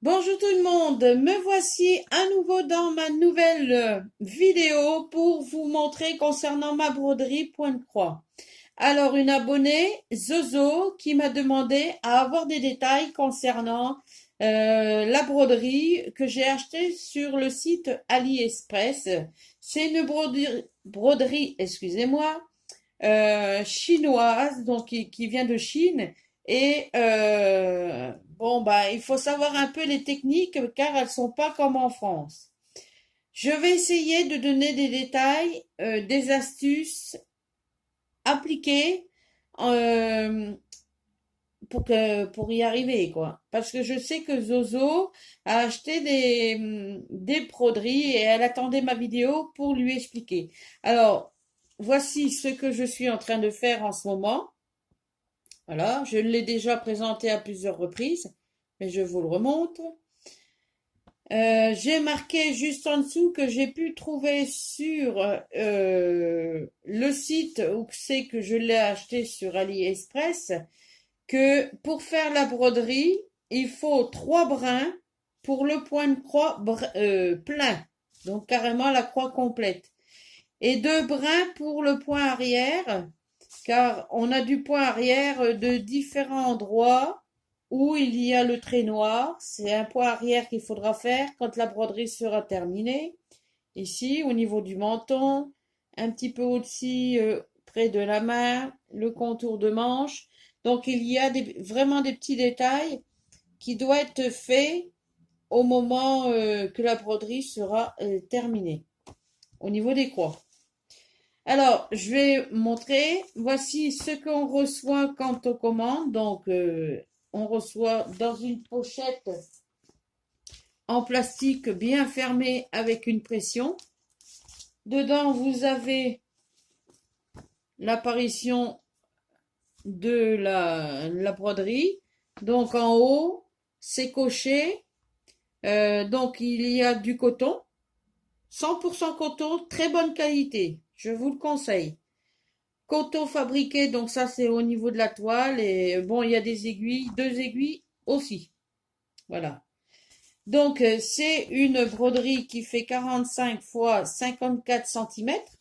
Bonjour tout le monde, me voici à nouveau dans ma nouvelle vidéo pour vous montrer concernant ma broderie point de croix. Alors une abonnée, Zozo, qui m'a demandé à avoir des détails concernant la broderie que j'ai achetée sur le site AliExpress. C'est une broderie, excusez-moi, chinoise, donc qui vient de Chine. Et bon, bah, il faut savoir un peu les techniques car elles sont pas comme en France. Je vais essayer de donner des détails, des astuces appliquées euh, pour y arriver, quoi. Parce que je sais que Zozo a acheté des broderies et elle attendait ma vidéo pour lui expliquer. Alors, voici ce que je suis en train de faire en ce moment. Voilà, je l'ai déjà présenté à plusieurs reprises, mais je vous le remontre. J'ai marqué juste en dessous que j'ai pu trouver sur le site où c'est que je l'ai acheté sur AliExpress que pour faire la broderie, il faut 3 brins pour le point de croix plein, donc carrément la croix complète, et 2 brins pour le point arrière, car on a du point arrière de différents endroits où il y a le trait noir. C'est un point arrière qu'il faudra faire quand la broderie sera terminée. Ici, au niveau du menton, un petit peu au-dessus, près de la main, le contour de manche. Donc il y a vraiment des petits détails qui doivent être faits au moment que la broderie sera terminée, au niveau des croix. Alors, je vais montrer. Voici ce qu'on reçoit quand on commande. Donc, on reçoit dans une pochette en plastique bien fermée avec une pression. Dedans, vous avez l'apparition de la broderie. Donc, en haut, c'est coché. Donc, il y a du coton. 100% coton, très bonne qualité. Je vous le conseille. Coton fabriqué, donc ça c'est au niveau de la toile. Et bon, il y a des aiguilles, 2 aiguilles aussi. Voilà. Donc c'est une broderie qui fait 45 fois 54 centimètres.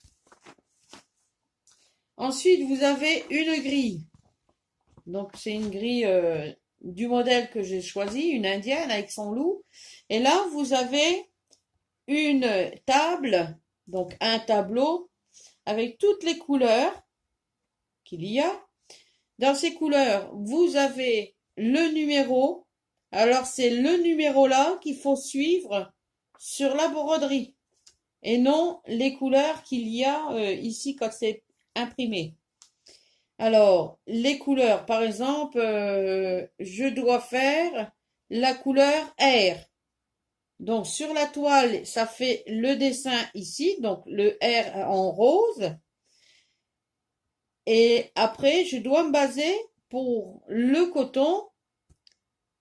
Ensuite, vous avez une grille. Donc c'est une grille du modèle que j'ai choisi, une indienne avec son loup. Et là, vous avez une table, donc un tableau avec toutes les couleurs qu'il y a. Dans ces couleurs, vous avez le numéro. Alors, c'est le numéro là qu'il faut suivre sur la broderie et non les couleurs qu'il y a ici quand c'est imprimé. Alors, les couleurs, par exemple, je dois faire la couleur R. Donc, sur la toile, ça fait le dessin ici, donc le R en rose. Et après, je dois me baser pour le coton,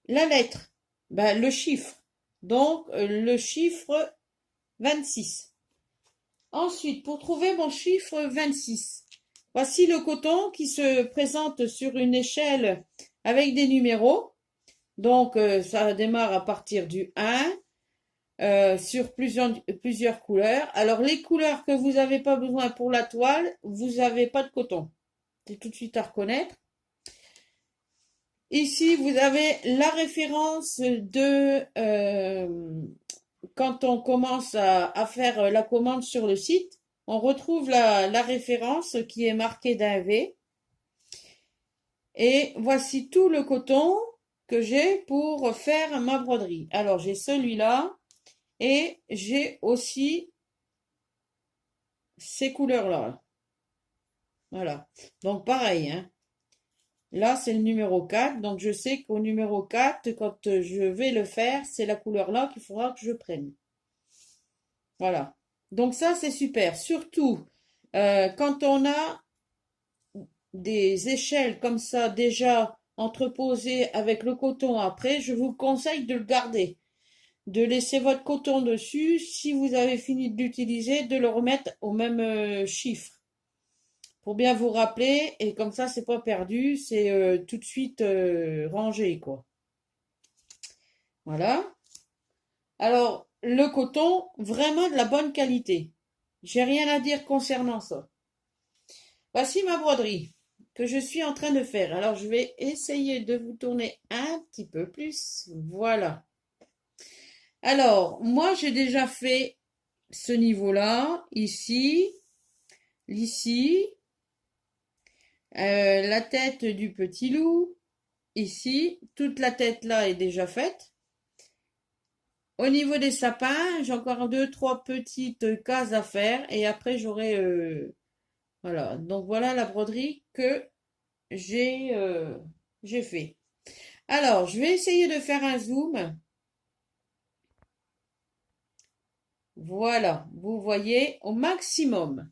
la lettre, ben, le chiffre. Donc, le chiffre 26. Ensuite, pour trouver mon chiffre 26, voici le coton qui se présente sur une échelle avec des numéros. Donc, ça démarre à partir du 1 sur plusieurs couleurs. Alors, les couleurs que vous n'avez pas besoin pour la toile, vous n'avez pas de coton. C'est tout de suite à reconnaître. Ici, vous avez la référence de quand on commence à faire la commande sur le site, on retrouve la référence qui est marquée d'un V. Et voici tout le coton que j'ai pour faire ma broderie. Alors, j'ai celui-là et j'ai aussi ces couleurs-là. Voilà. Donc, pareil, hein. Là, c'est le numéro 4. Donc, je sais qu'au numéro 4, quand je vais le faire, c'est la couleur là qu'il faudra que je prenne. Voilà. Donc, ça, c'est super. Surtout, quand on a des échelles comme ça déjà entreposées avec le coton après, je vous conseille de le garder. De laisser votre coton dessus. Si vous avez fini de l'utiliser, de le remettre au même chiffre. Pour bien vous rappeler, et comme ça, c'est pas perdu, c'est tout de suite rangé, quoi. Voilà. Alors, le coton, vraiment de la bonne qualité. J'ai rien à dire concernant ça. Voici ma broderie que je suis en train de faire. Alors, je vais essayer de vous tourner un petit peu plus. Voilà. Alors, moi, j'ai déjà fait ce niveau-là, ici, la tête du petit loup, ici. Toute la tête là est déjà faite. Au niveau des sapins, j'ai encore deux, trois petites cases à faire et après j'aurai voilà. Donc voilà la broderie que j'ai fait. Alors, je vais essayer de faire un zoom. Voilà, vous voyez au maximum.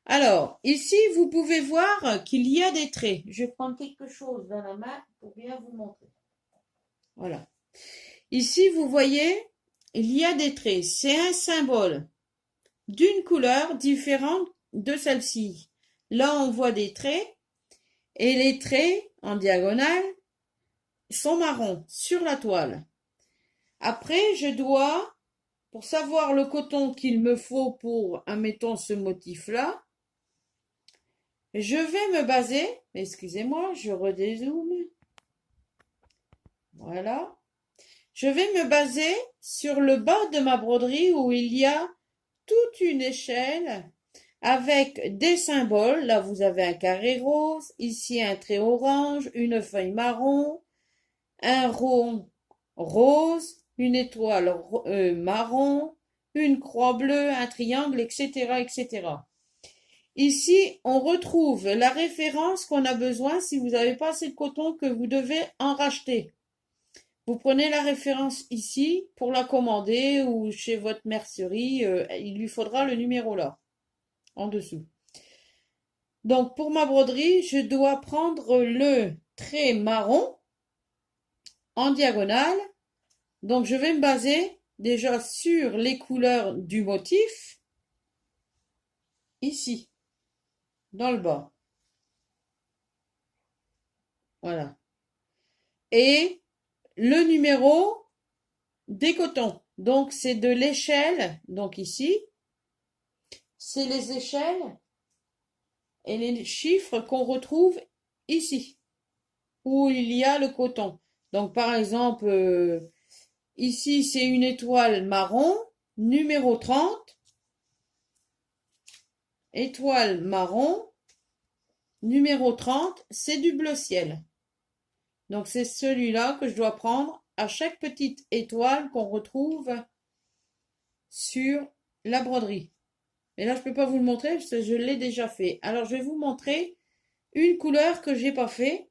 Alors, ici, vous pouvez voir qu'il y a des traits. Je vais prendre quelque chose dans la main pour bien vous montrer. Voilà. Ici, vous voyez, il y a des traits. C'est un symbole d'une couleur différente de celle-ci. Là, on voit des traits et les traits en diagonale sont marrons sur la toile. Après, je dois, pour savoir le coton qu'il me faut pour, admettons, ce motif-là, je vais me baser, excusez-moi, je redézoome, voilà. Je vais me baser sur le bas de ma broderie où il y a toute une échelle avec des symboles. Là, vous avez un carré rose, ici un trait orange, une feuille marron, un rond rose, une étoile marron, une croix bleue, un triangle, etc., etc. Ici, on retrouve la référence qu'on a besoin si vous n'avez pas assez de coton que vous devez en racheter. Vous prenez la référence ici pour la commander ou chez votre mercerie, il lui faudra le numéro là, en dessous. Donc pour ma broderie, je dois prendre le trait marron en diagonale. Donc je vais me baser déjà sur les couleurs du motif, ici, dans le bas. Voilà. Et le numéro des cotons. Donc c'est de l'échelle, donc ici, c'est les échelles et les chiffres qu'on retrouve ici, où il y a le coton. Donc par exemple, ici c'est une étoile marron, numéro 30, étoile marron, numéro 30, c'est du bleu ciel. Donc c'est celui-là que je dois prendre à chaque petite étoile qu'on retrouve sur la broderie. Et là, je ne peux pas vous le montrer parce que je l'ai déjà fait. Alors, je vais vous montrer une couleur que j'ai pas fait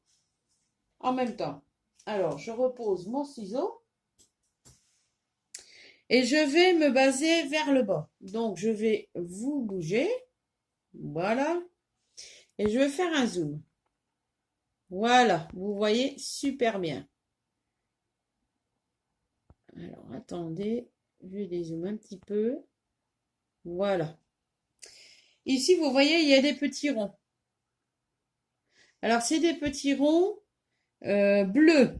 en même temps. Alors, je repose mon ciseau et je vais me baser vers le bas. Donc, je vais vous bouger. Voilà. Et je vais faire un zoom. Voilà. Vous voyez super bien. Alors, attendez. Je dézoome un petit peu. Voilà. Ici, vous voyez, il y a des petits ronds. Alors, c'est des petits ronds bleus.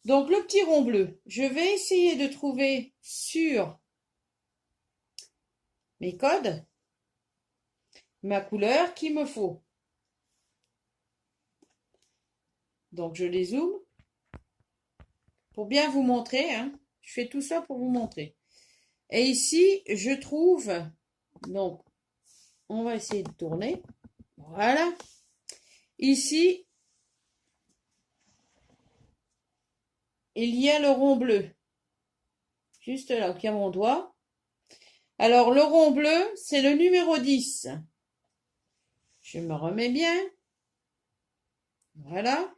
Donc, le petit rond bleu, je vais essayer de trouver sur mes codes ma couleur qu'il me faut. Donc, je les zoome pour bien vous montrer. Hein. Je fais tout ça pour vous montrer. Et ici, je trouve, donc, on va essayer de tourner. Voilà. Ici, il y a le rond bleu. Juste là, qui a mon doigt. Alors, le rond bleu, c'est le numéro 10. Je me remets bien. Voilà.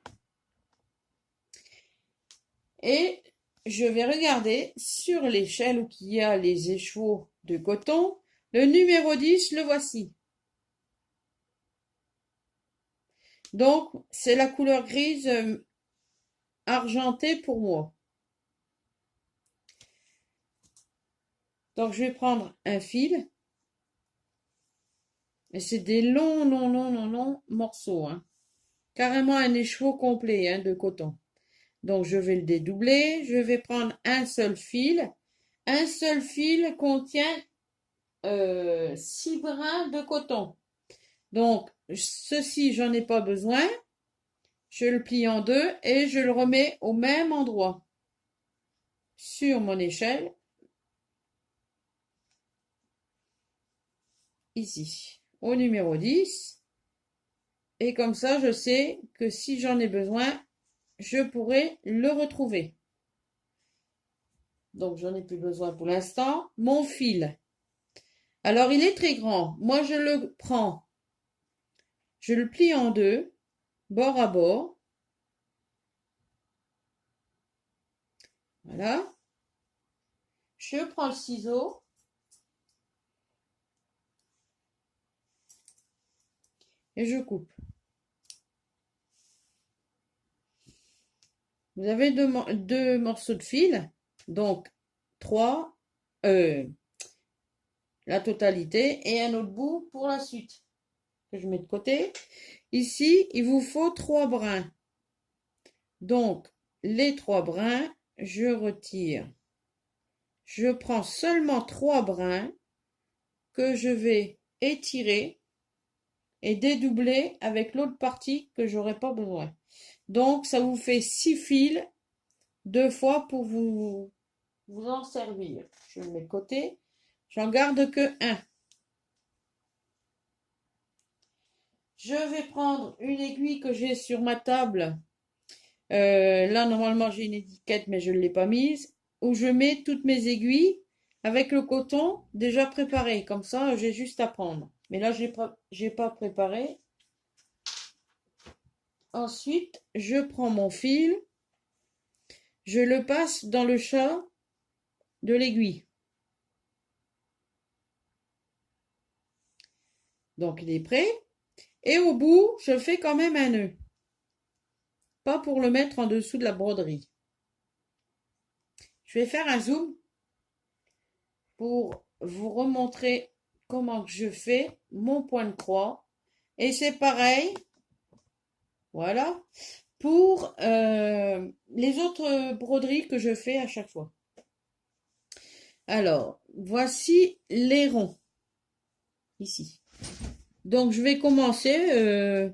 Et je vais regarder sur l'échelle où il y a les écheveaux de coton. Le numéro 10, le voici. Donc, c'est la couleur grise argentée pour moi. Donc, je vais prendre un fil. Et c'est des longs morceaux. Hein. Carrément un écheveau complet de coton. Donc, je vais le dédoubler. Je vais prendre un seul fil. Un seul fil contient 6 brins de coton. Donc, ceci, j'en ai pas besoin. Je le plie en deux et je le remets au même endroit sur mon échelle, ici, au numéro 10. Et comme ça, je sais que si j'en ai besoin, je pourrai le retrouver. Donc, j'en ai plus besoin pour l'instant. Mon fil. Alors, il est très grand. Moi, je le prends. Je le plie en deux, bord à bord. Voilà. Je prends le ciseau. Et je coupe. Vous avez deux morceaux de fil, donc 3, la totalité, et un autre bout pour la suite, que je mets de côté. Ici, il vous faut 3 brins. Donc, les 3 brins, je retire. Je prends seulement 3 brins que je vais étirer et dédoubler avec l'autre partie que j'aurai pas besoin. Donc, ça vous fait 6 fils, 2 fois pour vous en servir. Je le mets de côté. J'en garde que un. Je vais prendre une aiguille que j'ai sur ma table. Là, normalement, j'ai une étiquette, mais je ne l'ai pas mise. Où je mets toutes mes aiguilles avec le coton déjà préparé. Comme ça, j'ai juste à prendre. Mais là, j'ai pas préparé. Ensuite, je prends mon fil. Je le passe dans le chat de l'aiguille. Donc, il est prêt. Et au bout, je fais quand même un nœud. Pas pour le mettre en dessous de la broderie. Je vais faire un zoom pour vous remontrer comment je fais mon point de croix. Et c'est pareil, voilà, pour les autres broderies que je fais à chaque fois. Alors, voici les ronds, ici. Donc, je vais commencer.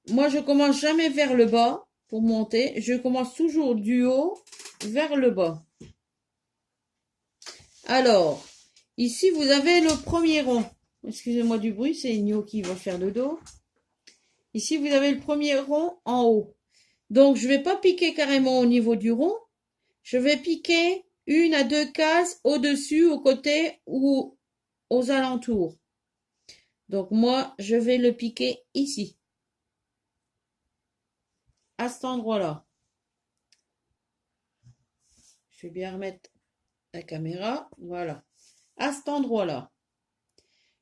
Moi, je commence jamais vers le bas pour monter. Je commence toujours du haut vers le bas. Alors, ici, vous avez le premier rond. Excusez-moi du bruit, c'est Igno qui va faire le dos. Ici, vous avez le premier rond en haut. Donc, je ne vais pas piquer carrément au niveau du rond. Je vais piquer 1 à 2 cases au-dessus, au côté ou aux alentours. Donc, moi, je vais le piquer ici. À cet endroit-là. Je vais bien remettre la caméra. Voilà. À cet endroit-là.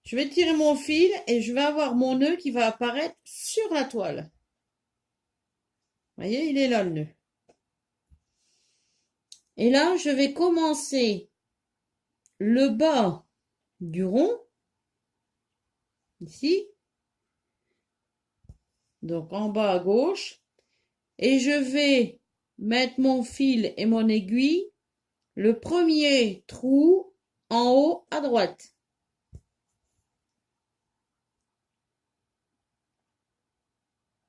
Je vais tirer mon fil et je vais avoir mon nœud qui va apparaître sur la toile. Vous voyez, il est là le nœud. Et là, je vais commencer le bas du rond, ici, donc en bas à gauche, et je vais mettre mon fil et mon aiguille, le premier trou en haut à droite.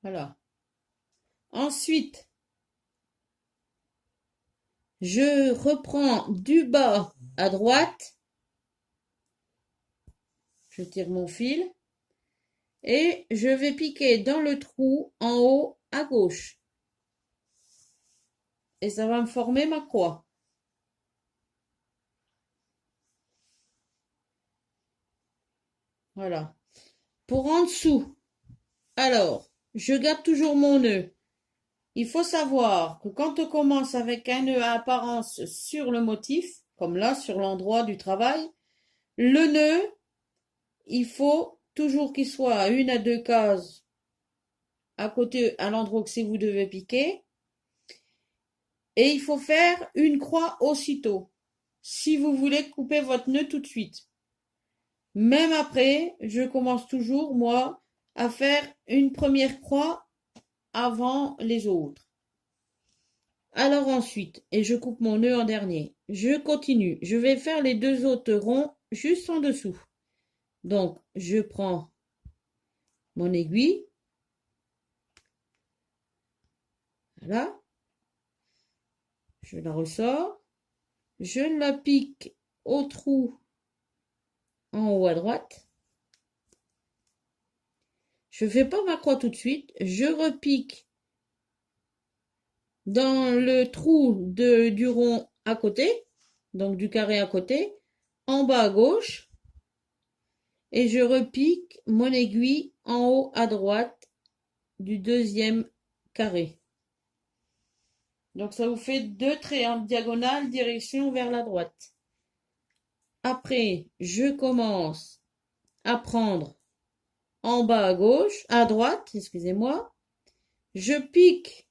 Voilà. Ensuite, je reprends du bas à droite, je tire mon fil, et je vais piquer dans le trou en haut à gauche. Et ça va me former ma croix. Voilà. Pour en dessous, alors, je garde toujours mon nœud. Il faut savoir que quand on commence avec un nœud à apparence sur le motif, comme là, sur l'endroit du travail, le nœud, il faut toujours qu'il soit à 1 à 2 cases à côté, à l'endroit que vous devez piquer. Et il faut faire une croix aussitôt, si vous voulez couper votre nœud tout de suite. Même après, je commence toujours, moi, à faire une première croix avant les autres. Alors ensuite, et je coupe mon nœud en dernier. Je continue. Je vais faire les deux autres ronds juste en dessous. Donc, je prends mon aiguille. Voilà. Je la ressors. Je la pique au trou en haut à droite. Je ne fais pas ma croix tout de suite. Je repique dans le trou du rond à côté, donc du carré à côté, en bas à gauche. Et je repique mon aiguille en haut à droite du deuxième carré. Donc ça vous fait deux traits en diagonale, direction vers la droite. Après, je commence à prendre en bas à gauche, à droite, excusez-moi. Je pique.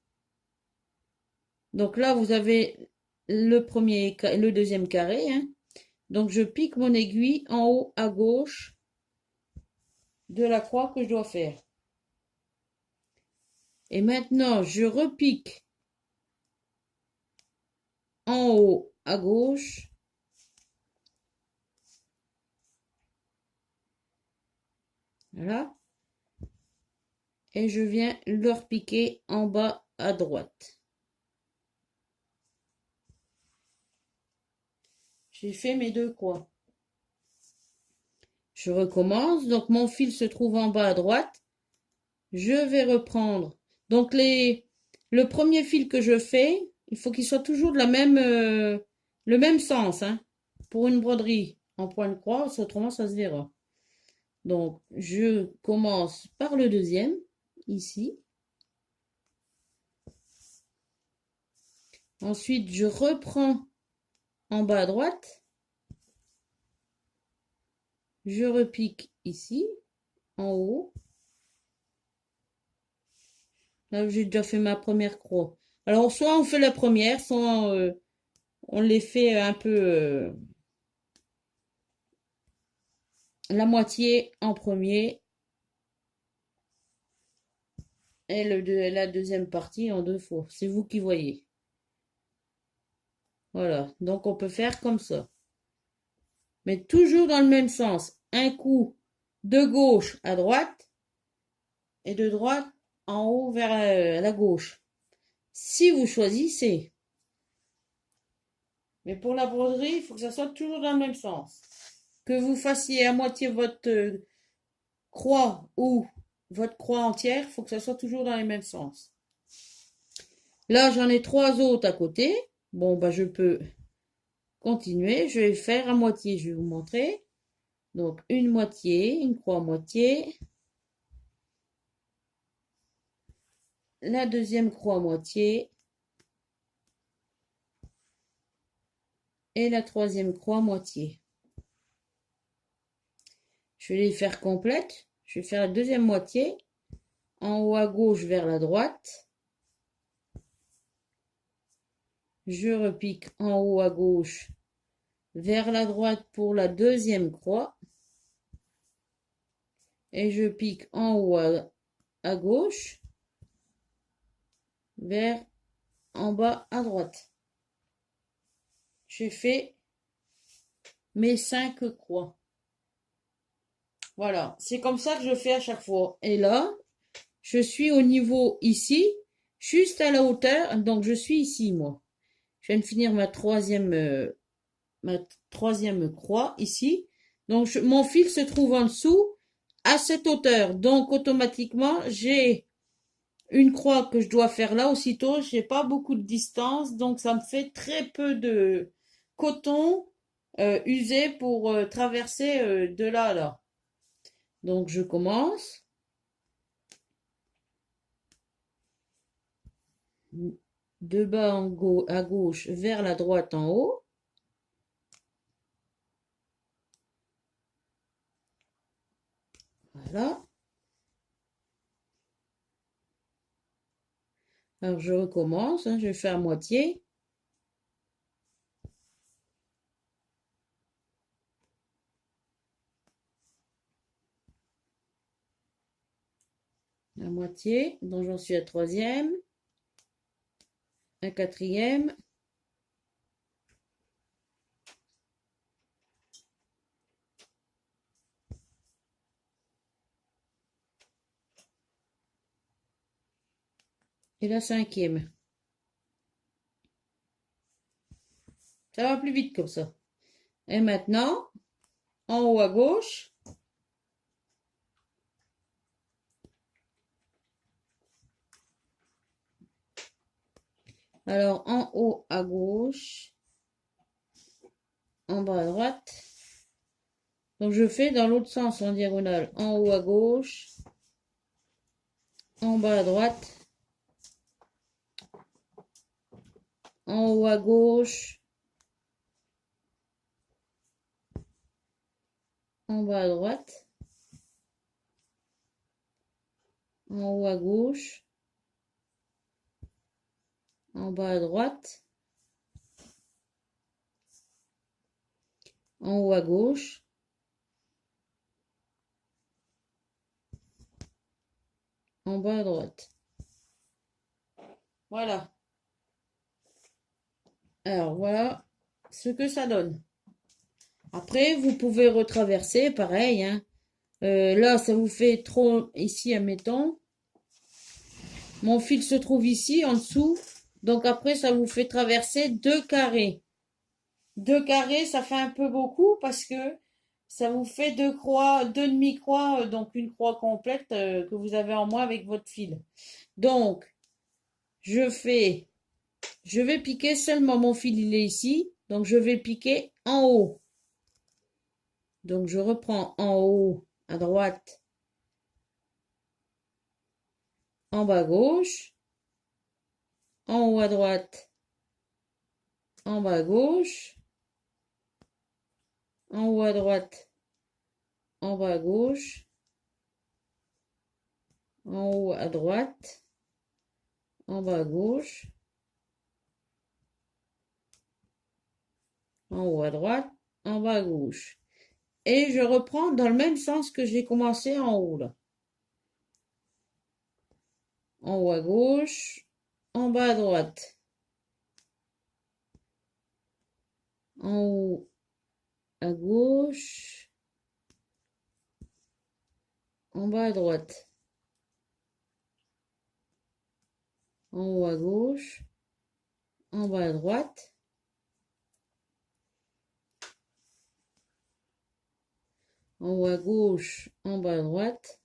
Donc là, vous avez le deuxième carré, hein. Donc je pique mon aiguille en haut à gauche de la croix que je dois faire. Et maintenant, je repique en haut à gauche. Voilà. Et je viens le repiquer en bas à droite. J'ai fait mes deux croix. Je recommence. Donc mon fil se trouve en bas à droite. Je vais reprendre. Donc le premier fil que je fais, il faut qu'il soit toujours de le même sens, hein, pour une broderie en point de croix, autrement ça se verra. Donc je commence par le deuxième, ici. Ensuite, je reprends en bas à droite. Je repique ici, en haut. Là, j'ai déjà fait ma première croix. Alors, soit on fait la première, soit on les fait un peu la moitié en premier et la deuxième partie en deux fois. C'est vous qui voyez. Voilà. Donc, on peut faire comme ça. Mais toujours dans le même sens. Un coup de gauche à droite et de droite en haut vers la gauche. Si vous choisissez. Mais pour la broderie, il faut que ça soit toujours dans le même sens. Que vous fassiez à moitié votre croix ou votre croix entière, il faut que ça soit toujours dans les mêmes sens. Là, j'en ai trois autres à côté. Bon, bah, je peux continuer. Je vais faire à moitié, je vais vous montrer. Donc, une moitié, une croix à moitié. La deuxième croix à moitié. Et la troisième croix à moitié. Je vais les faire complètes. Je vais faire la deuxième moitié. En haut à gauche vers la droite. Je repique en haut à gauche vers la droite pour la deuxième croix. Et je pique en haut à gauche vers en bas à droite. J'ai fait mes 5 croix. Voilà, c'est comme ça que je fais à chaque fois. Et là, je suis au niveau ici, juste à la hauteur. Donc, je suis ici, moi. Je viens de finir ma troisième croix ici. Donc, mon fil se trouve en dessous à cette hauteur. Donc, automatiquement, j'ai une croix que je dois faire là aussitôt. J'ai pas beaucoup de distance, donc ça me fait très peu de coton usé pour traverser de là à là. Donc, je commence. De bas à gauche vers la droite en haut. Voilà. Alors je recommence, hein, je fais à moitié. À moitié, donc j'en suis à troisième. un quatrième. Et la cinquième. Ça va plus vite comme ça. Et maintenant, en haut à gauche, alors en haut à gauche, en bas à droite. Donc je fais dans l'autre sens en diagonale, en haut à gauche, en bas à droite, en haut à gauche, en bas à droite, en haut à gauche, en bas à droite, en haut à gauche, en bas à droite. Voilà. Alors voilà ce que ça donne. Après, vous pouvez retraverser, pareil, hein. Là, ça vous fait trop ici, admettons. Mon fil se trouve ici, en dessous. Donc après, ça vous fait traverser 2 carrés. 2 carrés, ça fait un peu beaucoup parce que ça vous fait 2 croix, 2 demi-croix, donc une croix complète que vous avez en moins avec votre fil. Donc, je vais piquer seulement mon fil, il est ici. Donc, je vais piquer en haut. Donc, je reprends en haut à droite, en bas à gauche, en haut à droite, en bas à gauche, en haut à droite, en bas à gauche, en haut à droite, en bas à gauche, en haut à droite, en bas à gauche. Et je reprends dans le même sens que j'ai commencé en haut là. En haut à gauche, en bas à droite, en haut à gauche, en bas à droite, en haut à gauche, en bas à droite, en haut à gauche, en bas à droite,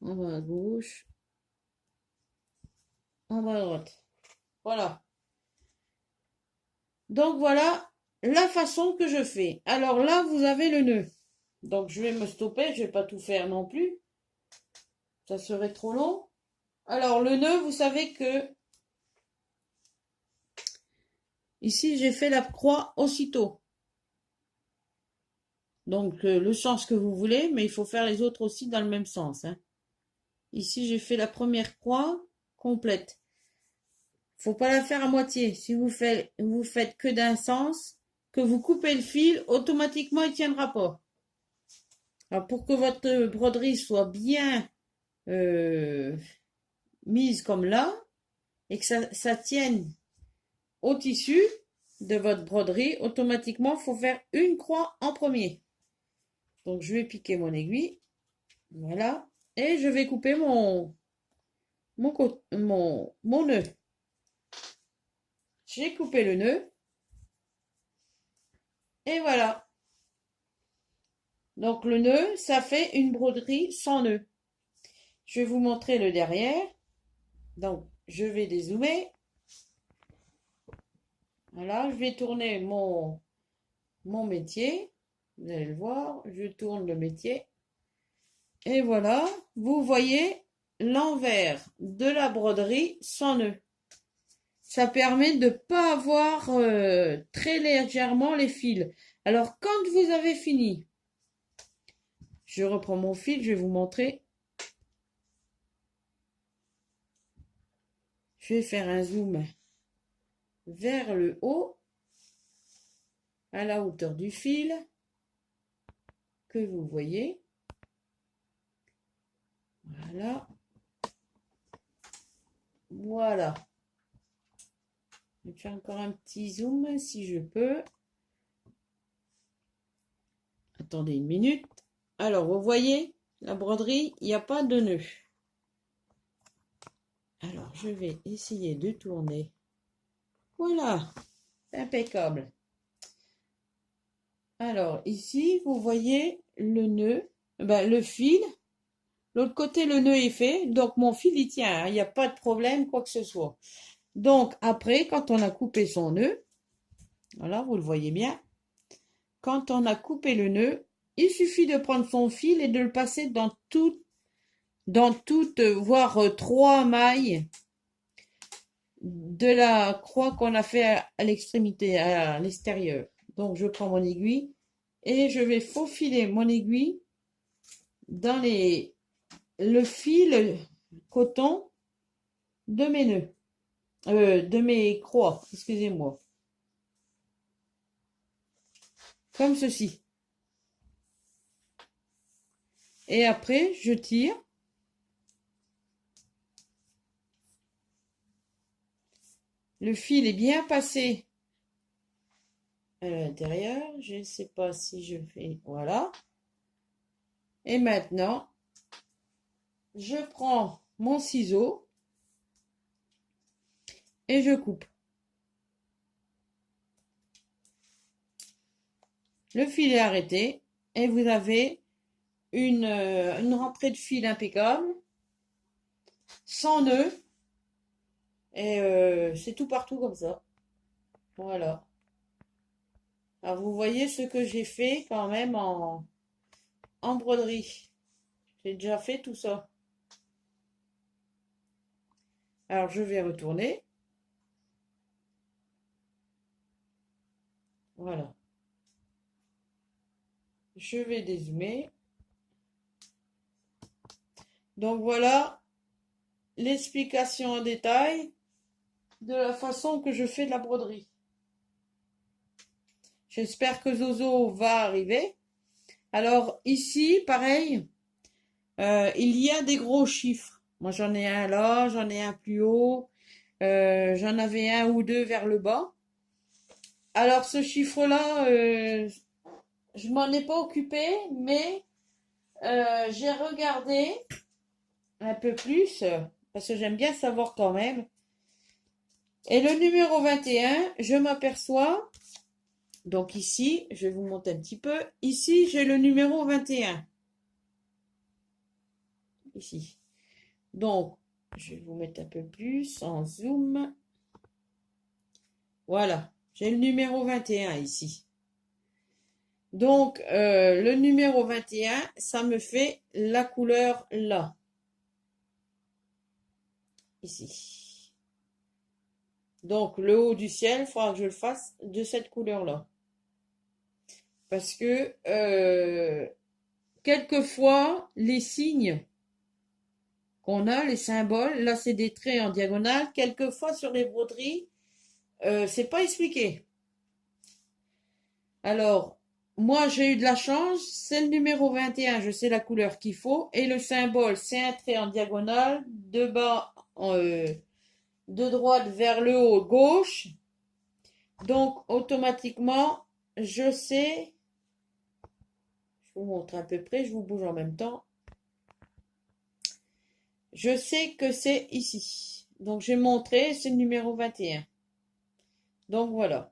en bas à gauche, en bas à droite. Voilà. Donc voilà la façon que je fais. Alors là, vous avez le nœud. Donc je vais me stopper, je vais pas tout faire non plus. Ça serait trop long. Alors le nœud, vous savez que ici j'ai fait la croix aussitôt. Donc le sens que vous voulez, mais il faut faire les autres aussi dans le même sens, hein. Ici j'ai fait la première croix complète. Faut pas la faire à moitié. Si vous faites que d'un sens, que vous coupez le fil, automatiquement il tiendra pas. Alors pour que votre broderie soit bien mise comme là et que ça tienne au tissu de votre broderie, automatiquement il faut faire une croix en premier. Donc je vais piquer mon aiguille, voilà, et je vais couper mon nœud. J'ai coupé le nœud et voilà. Donc le nœud, ça fait une broderie sans nœud. Je vais vous montrer le derrière. Donc je vais dézoomer. Voilà, je vais tourner mon métier. Vous allez le voir, je tourne le métier. Et voilà, vous voyez l'envers de la broderie sans nœud. Ça permet de ne pas avoir très légèrement les fils. Alors quand vous avez fini, je reprends mon fil, je vais vous montrer. Je vais faire un zoom vers le haut, à la hauteur du fil que vous voyez. Voilà. Voilà. Je vais faire encore un petit zoom si je peux. Attendez une minute. Alors, vous voyez, la broderie, il n'y a pas de nœud. Alors, je vais essayer de tourner. Voilà, impeccable. Alors, ici, vous voyez le nœud, le fil. L'autre côté, le nœud est fait, donc mon fil, il tient, hein, il n'y a pas de problème, quoi que ce soit. Donc, après, quand on a coupé son nœud, voilà, vous le voyez bien, quand on a coupé le nœud, il suffit de prendre son fil et de le passer dans toutes, voire 3 mailles de la croix qu'on a fait à l'extrémité, à l'extérieur. Donc, je prends mon aiguille et je vais faufiler mon aiguille dans le fil coton de mes nœuds, de mes croix, excusez-moi. Comme ceci. Et après, je tire. Le fil est bien passé à l'intérieur. Je ne sais pas si je fais... Voilà. Et maintenant, je prends mon ciseau et je coupe. Le fil est arrêté et vous avez une rentrée de fil impeccable, sans nœud, et c'est tout partout comme ça. Voilà. Alors vous voyez ce que j'ai fait quand même en broderie. J'ai déjà fait tout ça. Alors je vais retourner. Voilà. Je vais dézoomer. Donc voilà l'explication en détail de la façon que je fais de la broderie. J'espère que Zozo va arriver. Alors ici, pareil, il y a des gros chiffres. Moi j'en ai un là, j'en ai un plus haut, j'en avais un ou deux vers le bas. Alors ce chiffre-là, je m'en ai pas occupé, mais j'ai regardé un peu plus, parce que j'aime bien savoir quand même. Et le numéro 21, je m'aperçois, donc ici, je vais vous montrer un petit peu. Ici, j'ai le numéro 21. Ici. Donc, je vais vous mettre un peu plus en zoom. Voilà, j'ai le numéro 21 ici. Donc, le numéro 21, ça me fait la couleur là. Ici. Donc, le haut du ciel, il faudra que je le fasse de cette couleur-là. Parce que, quelquefois, les signes qu'on a, les symboles, là, c'est des traits en diagonale. Quelquefois, sur les broderies, c'est pas expliqué. Alors, moi, j'ai eu de la chance, c'est le numéro 21, je sais la couleur qu'il faut, et le symbole, c'est un trait en diagonale, de bas, de droite vers le haut, gauche. Donc, automatiquement, je sais, je vous montre à peu près, je vous bouge en même temps. Je sais que c'est ici. Donc, j'ai montré, c'est le numéro 21. Donc, voilà.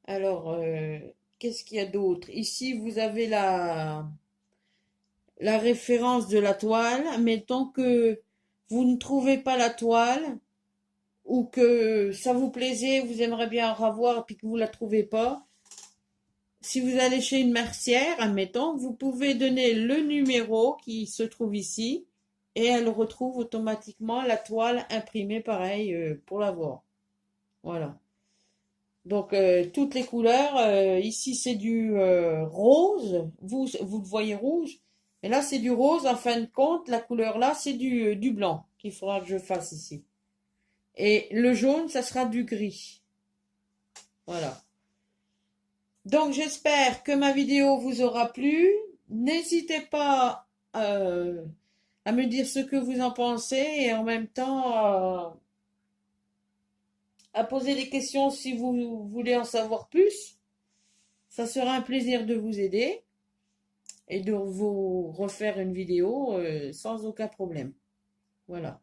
Alors, qu'est-ce qu'il y a d'autre? Ici, vous avez la référence de la toile. Mettons que vous ne trouvez pas la toile ou que ça vous plaisait, vous aimeriez bien en revoir et puis que vous la trouvez pas. Si vous allez chez une mercière, admettons, vous pouvez donner le numéro qui se trouve ici et elle retrouve automatiquement la toile imprimée pareil pour l'avoir. Voilà. Donc toutes les couleurs, ici c'est du rose, vous le voyez rouge, et là c'est du rose, en fin de compte, la couleur là c'est du blanc qu'il faudra que je fasse ici. Et le jaune, ça sera du gris. Voilà. Donc j'espère que ma vidéo vous aura plu. n'hésitez pas à me dire ce que vous en pensez et en même temps à poser des questions si vous voulez en savoir plus. Ça sera un plaisir de vous aider et de vous refaire une vidéo sans aucun problème. Voilà.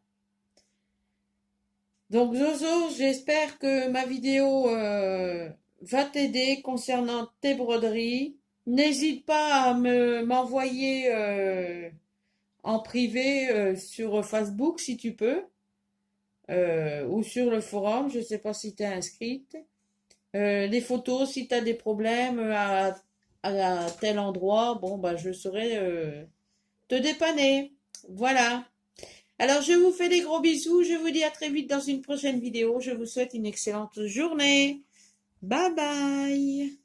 Donc Zozo, j'espère que ma vidéo va t'aider concernant tes broderies. N'hésite pas à m'envoyer en privé sur Facebook si tu peux, ou sur le forum, je ne sais pas si tu es inscrite. Les photos, si tu as des problèmes à tel endroit, bon bah je saurai te dépanner. Voilà. Alors je vous fais des gros bisous, je vous dis à très vite dans une prochaine vidéo. Je vous souhaite une excellente journée. Bye bye.